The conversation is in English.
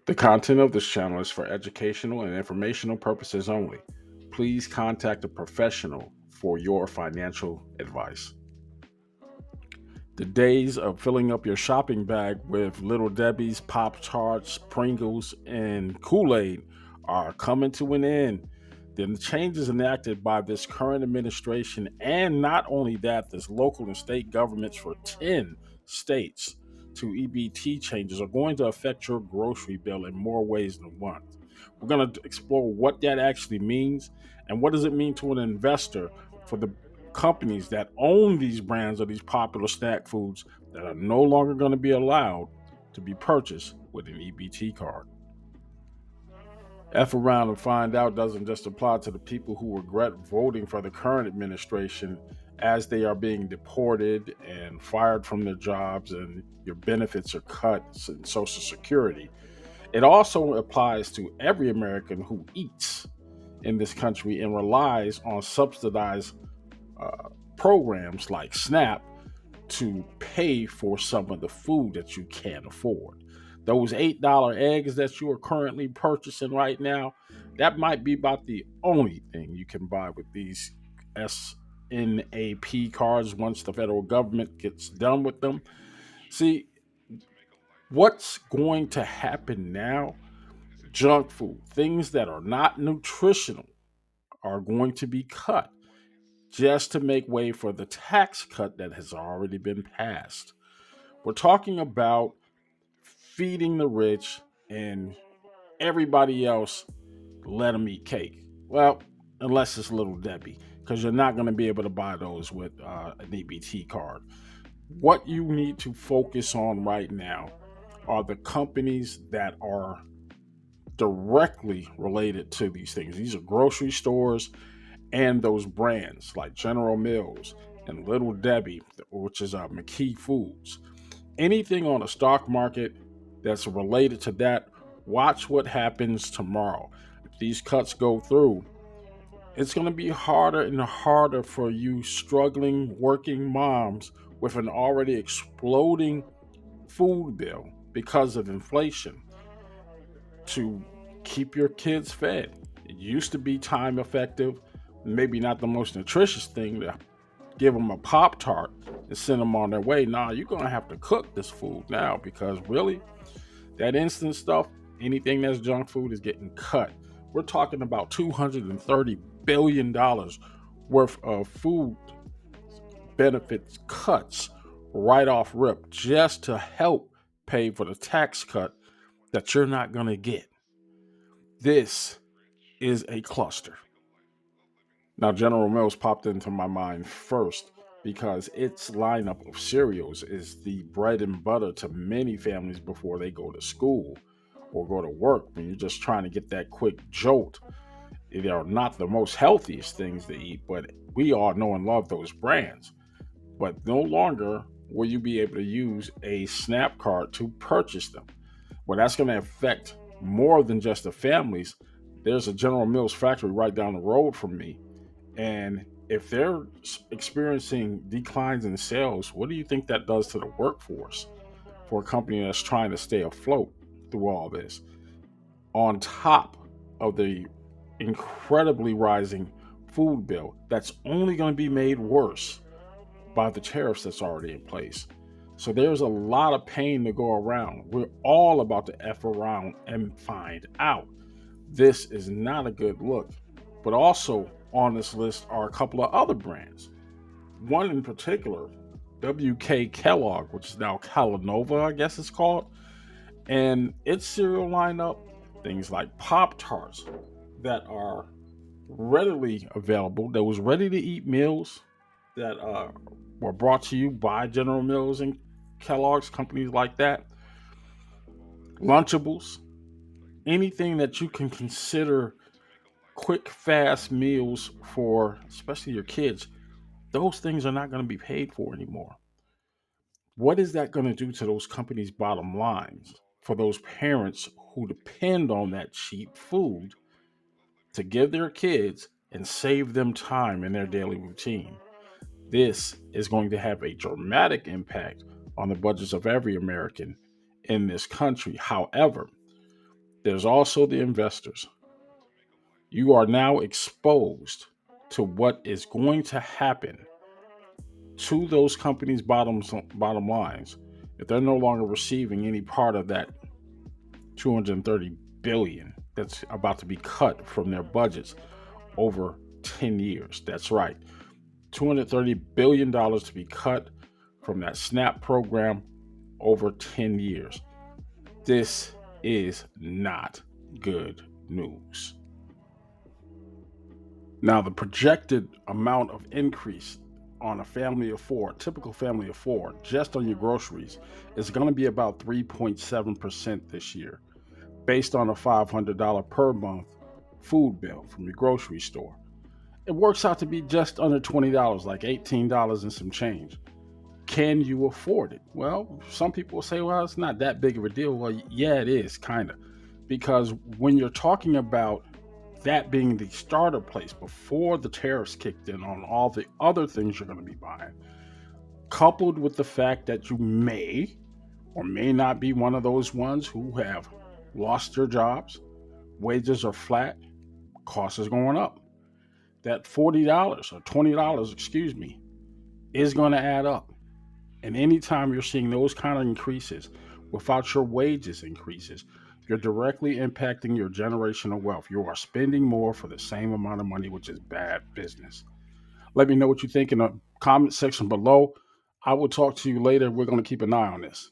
The content of this channel is for educational and informational purposes only. Please contact a professional for your financial advice. The days of filling up your shopping bag with Little Debbie's, Pop Tarts, Pringles, and Kool Aid are coming to an end. The changes enacted by this current administration, and not only that, this local and state governments for 10 states to EBT changes are going to affect your grocery bill in more ways than one. We're going to explore what that actually means and what does it mean to an investor for the companies that own these brands of these popular snack foods that are no longer going to be allowed to be purchased with an EBT card. F around and find out doesn't just apply to the people who regret voting for the current administration as they are being deported and fired from their jobs and your benefits are cut in Social Security. It also applies to every American who eats in this country and relies on subsidized programs like SNAP to pay for some of the food that you can't afford. Those $8 eggs that you are currently purchasing right now, that might be about the only thing you can buy with these SNAP cards once the federal government gets done with them. See, what's going to happen now? Junk food, things that are not nutritional, are going to be cut just to make way for the tax cut that has already been passed. We're talking about feeding the rich and everybody else let them eat cake. Well, unless it's Little Debbie, because you're not going to be able to buy those with an EBT card. What you need to focus on right now are the companies that are directly related to these things. These are grocery stores and those brands like General Mills and Little Debbie, which is McKee Foods. Anything on the stock market that's related to that, watch what happens tomorrow. If these cuts go through, it's going to be harder and harder for you struggling working moms with an already exploding food bill because of inflation to keep your kids fed. It used to be time effective, maybe not the most nutritious thing to give them a Pop Tart and send them on their way. Nah, you're going to have to cook this food now because really, that instant stuff, anything that's junk food is getting cut. We're talking about $230 billion worth of food benefits cuts right off rip just to help pay for the tax cut that you're not going to get. This is a cluster. Now, General Mills popped into my mind first because its lineup of cereals is the bread and butter to many families before they go to school or go to work. When you're just trying to get that quick jolt, they are not the most healthiest things to eat, but we all know and love those brands. But no longer will you be able to use a SNAP card to purchase them. Well, that's going to affect more than just the families. There's a General Mills factory right down the road from me. And if they're experiencing declines in sales, what do you think that does to the workforce for a company that's trying to stay afloat through all this? On top of the incredibly rising food bill that's only going to be made worse by the tariffs that's already in place. So there's a lot of pain to go around. We're all about to F around and find out. This is not a good look. But also on this list are a couple of other brands. One in particular, WK Kellogg, which is now Calanova, I guess it's called. And its cereal lineup, things like Pop Tarts that are readily available, that was ready to eat meals that were brought to you by General Mills and Kellogg's, companies like that. Lunchables, anything that you can consider quick, fast meals for, especially your kids, those things are not going to be paid for anymore. What is that going to do to those companies' bottom lines for those parents who depend on that cheap food to give their kids and save them time in their daily routine? This is going to have a dramatic impact on the budgets of every American in this country. However, There's also the investors. You are now exposed to what is going to happen to those companies' bottom lines if they're no longer receiving any part of that 230 billion that's about to be cut from their budgets over 10 years. That's right. $230 billion to be cut from that SNAP program over 10 years. This is not good news. Now, the projected amount of increase on a family of four, typical family of four, just on your groceries, is going to be about 3.7% this year, based on a $500 per month food bill from your grocery store. It works out to be just under $20, like $18 and some change. Can you afford it? Well, some people will say, well, it's not that big of a deal. Well, yeah, it is, kind of. Because when you're talking about that being the starter place before the tariffs kicked in on all the other things you're going to be buying, coupled with the fact that you may or may not be one of those ones who have lost their jobs, wages are flat, costs is going up. That $40 or $20, excuse me, is going to add up. And anytime you're seeing those kind of increases without your wages increases, you're directly impacting your generational wealth. You are spending more for the same amount of money, which is bad business. Let me know what you think in the comment section below. I will talk to you later. We're going to keep an eye on this.